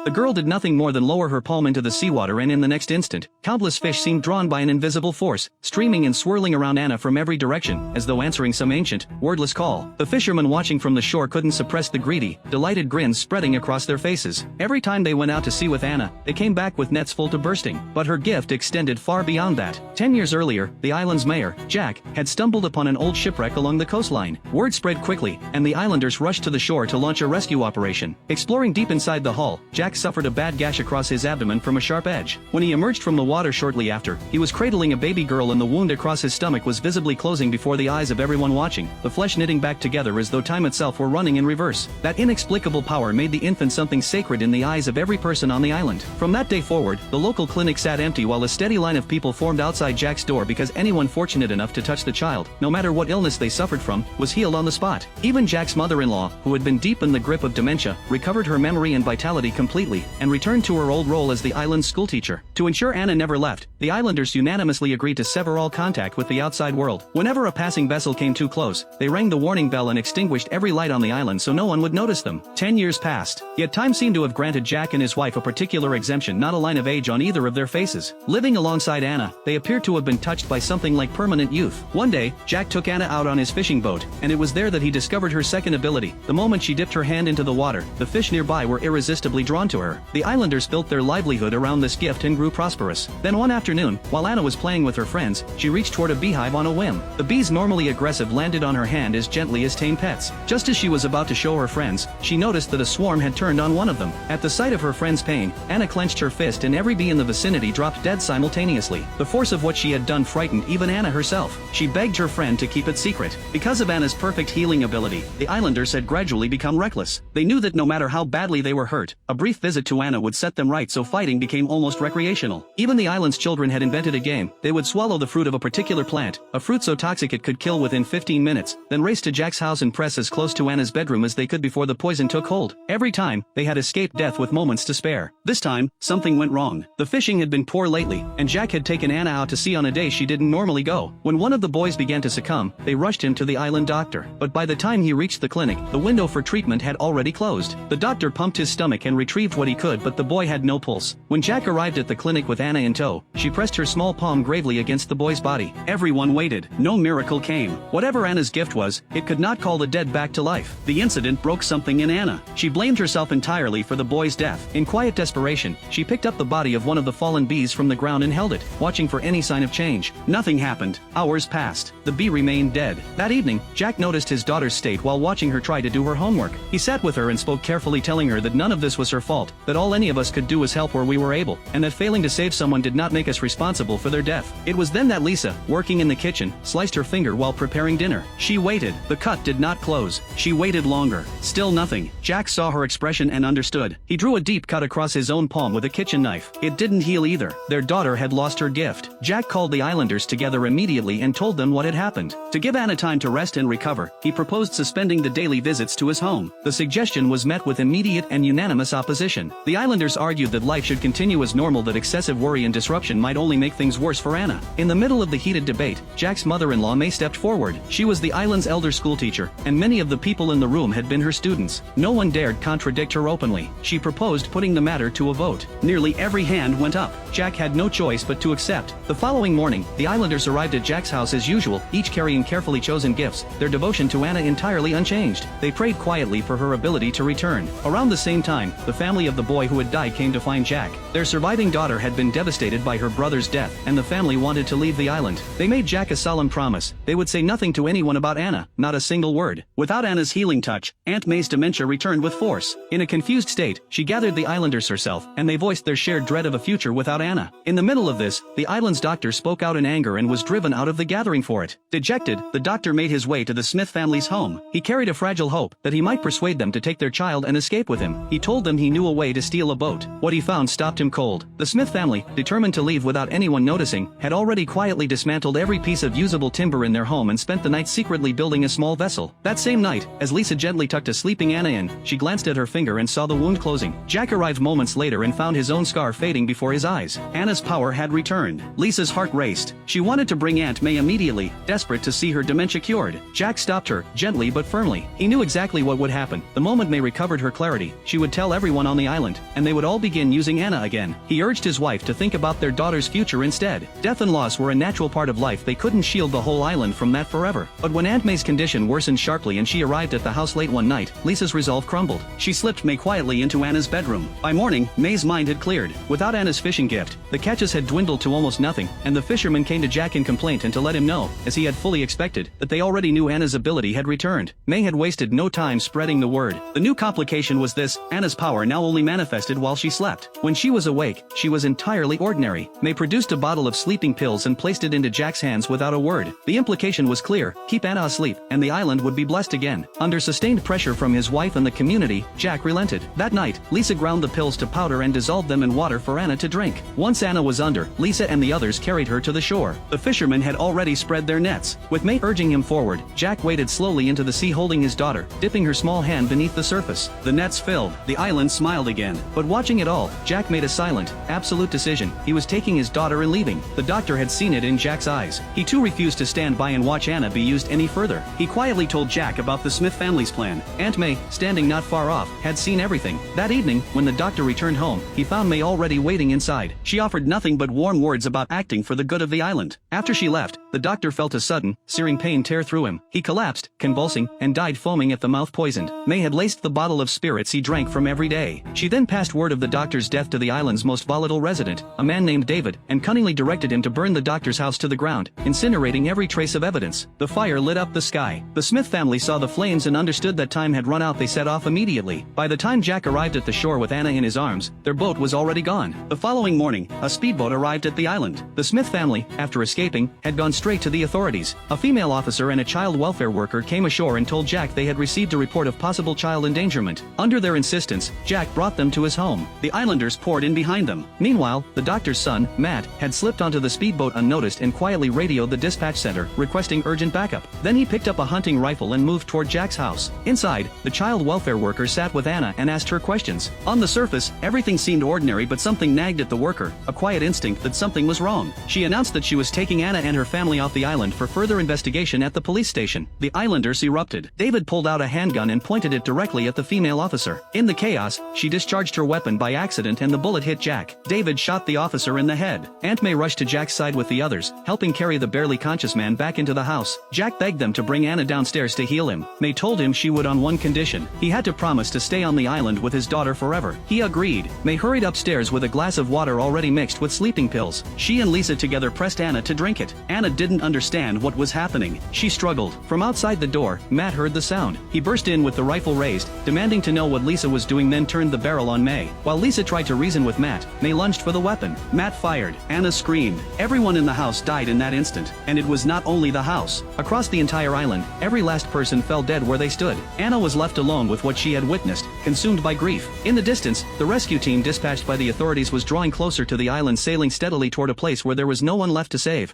The girl did nothing more than lower her palm into the seawater, and in the next instant, countless fish seemed drawn by an invisible force, streaming and swirling around Anna from every direction, as though answering some ancient, wordless call. The fishermen watching from the shore couldn't suppress the greedy, delighted grins spreading across their faces. Every time they went out to sea with Anna, they came back with nets full to bursting. But her gift extended far beyond that. 10 years earlier, the island's mayor, Jack, had stumbled upon an old shipwreck along the coastline. Word spread quickly, and the islanders rushed to the shore to launch a rescue operation. Exploring deep inside the hull, Jack suffered a bad gash across his abdomen from a sharp edge. When he emerged from the water shortly after, he was cradling a baby girl, and the wound across his stomach was visibly closing before the eyes of everyone watching, the flesh knitting back together as though time itself were running in reverse. That inexplicable power made the infant something sacred in the eyes of every person on the island. From that day forward, the local clinic sat empty while a steady line of people formed outside Jack's door, because anyone fortunate enough to touch the child, no matter what illness they suffered from, was healed on the spot. Even Jack's mother-in-law, who had been deep in the grip of dementia, recovered her memory and vitality completely, and returned to her old role as the island's schoolteacher. To ensure Anna never left, the islanders unanimously agreed to sever all contact with the outside world. Whenever a passing vessel came too close, they rang the warning bell and extinguished every light on the island so no one would notice them. 10 years passed. Yet time seemed to have granted Jack and his wife a particular exemption, not a line of age on either of their faces. Living alongside Anna, they appeared to have been touched by something like permanent youth. One day, Jack took Anna out on his fishing boat, and it was there that he discovered her second ability. The moment she dipped her hand into the water, the fish nearby were irresistibly drawn to her. The islanders built their livelihood around this gift and grew prosperous. Then one afternoon, while Anna was playing with her friends, she reached toward a beehive on a whim. The bees, normally aggressive, landed on her hand as gently as tame pets. Just as she was about to show her friends, she noticed that a swarm had turned on one of them. At the sight of her friend's pain, Anna clenched her fist, and every bee in the vicinity dropped dead simultaneously. The force of what she had done frightened even Anna herself. She begged her friend to keep it secret. Because of Anna's perfect healing ability, the islanders had gradually become reckless. They knew that no matter how badly they were hurt, a brief visit to Anna would set them right, so fighting became almost recreational. Even the island's children had invented a game. They would swallow the fruit of a particular plant, a fruit so toxic it could kill within 15 minutes, then race to Jack's house and press as close to Anna's bedroom as they could before the poison took hold. Every time, they had escaped death with moments to spare. This time, something went wrong. The fishing had been poor lately, and Jack had taken Anna out to sea on a day she didn't normally go. When one of the boys began to succumb, they rushed him to the island doctor. But by the time he reached the clinic, the window for treatment had already closed. The doctor pumped his stomach and retrieved what he could, but the boy had no pulse. When Jack arrived at the clinic with Anna in tow, she pressed her small palm gravely against the boy's body. Everyone waited. No miracle came. Whatever Anna's gift was, it could not call the dead back to life. The incident broke something in Anna. She blamed herself entirely for the boy's death. In quiet desperation, she picked up the body of one of the fallen bees from the ground and held it, watching for any sign of change. Nothing happened. Hours passed. The bee remained dead. That evening, Jack noticed his daughter's state while watching her try to do her homework. He sat with her and spoke carefully, telling her that none of this was her fault, that all any of us could do was help where we were able, and that failing to save someone did not make us responsible for their death. It was then that Lisa, working in the kitchen, sliced her finger while preparing dinner. She waited. The cut did not close. She waited longer. Still nothing. Jack saw her expression and understood. He drew a deep cut across his own palm with a kitchen knife. It didn't heal either. Their daughter had lost her gift. Jack called the islanders together immediately and told them what had happened. To give Anna time to rest and recover, he proposed suspending the daily visits to his home. The suggestion was met with immediate and unanimous opposition. The islanders argued that life should continue as normal, that excessive worry and disruption might only make things worse for Anna. In the middle of the heated debate, Jack's mother-in-law May stepped forward. She was the island's elder schoolteacher, and many of the people in the room had been her students. No one dared contradict her openly. She proposed putting the matter to a vote. Nearly every hand went up. Jack had no choice but to accept. The following morning, the islanders arrived at Jack's house as usual, each carrying carefully chosen gifts, their devotion to Anna entirely unchanged. They prayed quietly for her ability to return. Around the same time, the family of the boy who had died came to find Jack. Their surviving daughter had been devastated by her brother's death, and the family wanted to leave the island. They made Jack a solemn promise. They would say nothing to anyone about Anna, not a single word. Without Anna's healing touch, Aunt May's dementia returned with force. In a confused state, she gathered the islanders herself, and they voiced their shared dread of a future without Anna. In the middle of this, the island's doctor spoke out in anger and was driven out of the gathering for it. Dejected, the doctor made his way to the Smith family's home. He carried a fragile hope that he might persuade them to take their child and escape with him. He told them he knew a way to steal a boat. What he found stopped him cold. The Smith family, determined to leave without anyone noticing, had already quietly dismantled every piece of usable timber in their home and spent the night secretly building a small vessel. That same night, as Lisa gently tucked a sleeping Anna in, she glanced at her finger and saw the wound closing. Jack arrived moments later and found his own scar fading before his eyes. Anna's power had returned. Lisa's heart raced. She wanted to bring Aunt May immediately, desperate to see her dementia cured. Jack stopped her, gently but firmly. He knew exactly what would happen. The moment May recovered her clarity, she would tell everyone on on the island, and they would all begin using Anna again. He urged his wife to think about their daughter's future instead. Death and loss were a natural part of life. They couldn't shield the whole island from that forever. But when Aunt May's condition worsened sharply and she arrived at the house late one night, Lisa's resolve crumbled. She slipped May quietly into Anna's bedroom. By morning, May's mind had cleared. Without Anna's fishing gift, the catches had dwindled to almost nothing, and the fisherman came to Jack in complaint and to let him know, as he had fully expected, that they already knew Anna's ability had returned. May had wasted no time spreading the word. The new complication was this: Anna's power now only manifested while she slept. When she was awake, she was entirely ordinary. May produced a bottle of sleeping pills and placed it into Jack's hands without a word. The implication was clear: keep Anna asleep, and the island would be blessed again. Under sustained pressure from his wife and the community, Jack relented. That night, Lisa ground the pills to powder and dissolved them in water for Anna to drink. Once Anna was under, Lisa and the others carried her to the shore. The fishermen had already spread their nets. With May urging him forward, Jack waded slowly into the sea holding his daughter, dipping her small hand beneath the surface. The nets filled. The island smiled again. But watching it all, Jack made a silent, absolute decision. He was taking his daughter and leaving. The doctor had seen it in Jack's eyes. He too refused to stand by and watch Anna be used any further. He quietly told Jack about the Smith family's plan. Aunt May, standing not far off, had seen everything. That evening, when the doctor returned home, he found May already waiting inside. She offered nothing but warm words about acting for the good of the island. After she left, the doctor felt a sudden, searing pain tear through him. He collapsed, convulsing, and died foaming at the mouth, poisoned. May had laced the bottle of spirits he drank from every day. She then passed word of the doctor's death to the island's most volatile resident, a man named David, and cunningly directed him to burn the doctor's house to the ground, incinerating every trace of evidence. The fire lit up the sky. The Smith family saw the flames and understood that time had run out. They set off immediately. By the time Jack arrived at the shore with Anna in his arms, their boat was already gone. The following morning, a speedboat arrived at the island. The Smith family, after escaping, had gone straight to the authorities. A female officer and a child welfare worker came ashore and told Jack they had received a report of possible child endangerment. Under their insistence, Jack brought them to his home. The islanders poured in behind them. Meanwhile, the doctor's son, Matt, had slipped onto the speedboat unnoticed and quietly radioed the dispatch center, requesting urgent backup. Then he picked up a hunting rifle and moved toward Jack's house. Inside, the child welfare worker sat with Anna and asked her questions. On the surface, everything seemed ordinary, but something nagged at the worker, a quiet instinct that something was wrong. She announced that she was taking Anna and her family off the island for further investigation at the police station. The islanders erupted. David pulled out a handgun and pointed it directly at the female officer. In the chaos, she discharged her weapon by accident and the bullet hit Jack. David shot the officer in the head. Aunt May rushed to Jack's side with the others, helping carry the barely conscious man back into the house. Jack begged them to bring Anna downstairs to heal him. May told him she would on one condition. He had to promise to stay on the island with his daughter forever. He agreed. May hurried upstairs with a glass of water already mixed with sleeping pills. She and Lisa together pressed Anna to drink it. Anna didn't understand what was happening. She struggled. From outside the door, Matt heard the sound. He burst in with the rifle raised, demanding to know what Lisa was doing, then turned the barrel on May. While Lisa tried to reason with Matt, May lunged for the weapon. Matt fired. Anna screamed. Everyone in the house died in that instant. And it was not only the house. Across the entire island, every last person fell dead where they stood. Anna was left alone with what she had witnessed, consumed by grief. In the distance, the rescue team dispatched by the authorities was drawing closer to the island, sailing steadily toward a place where there was no one left to save.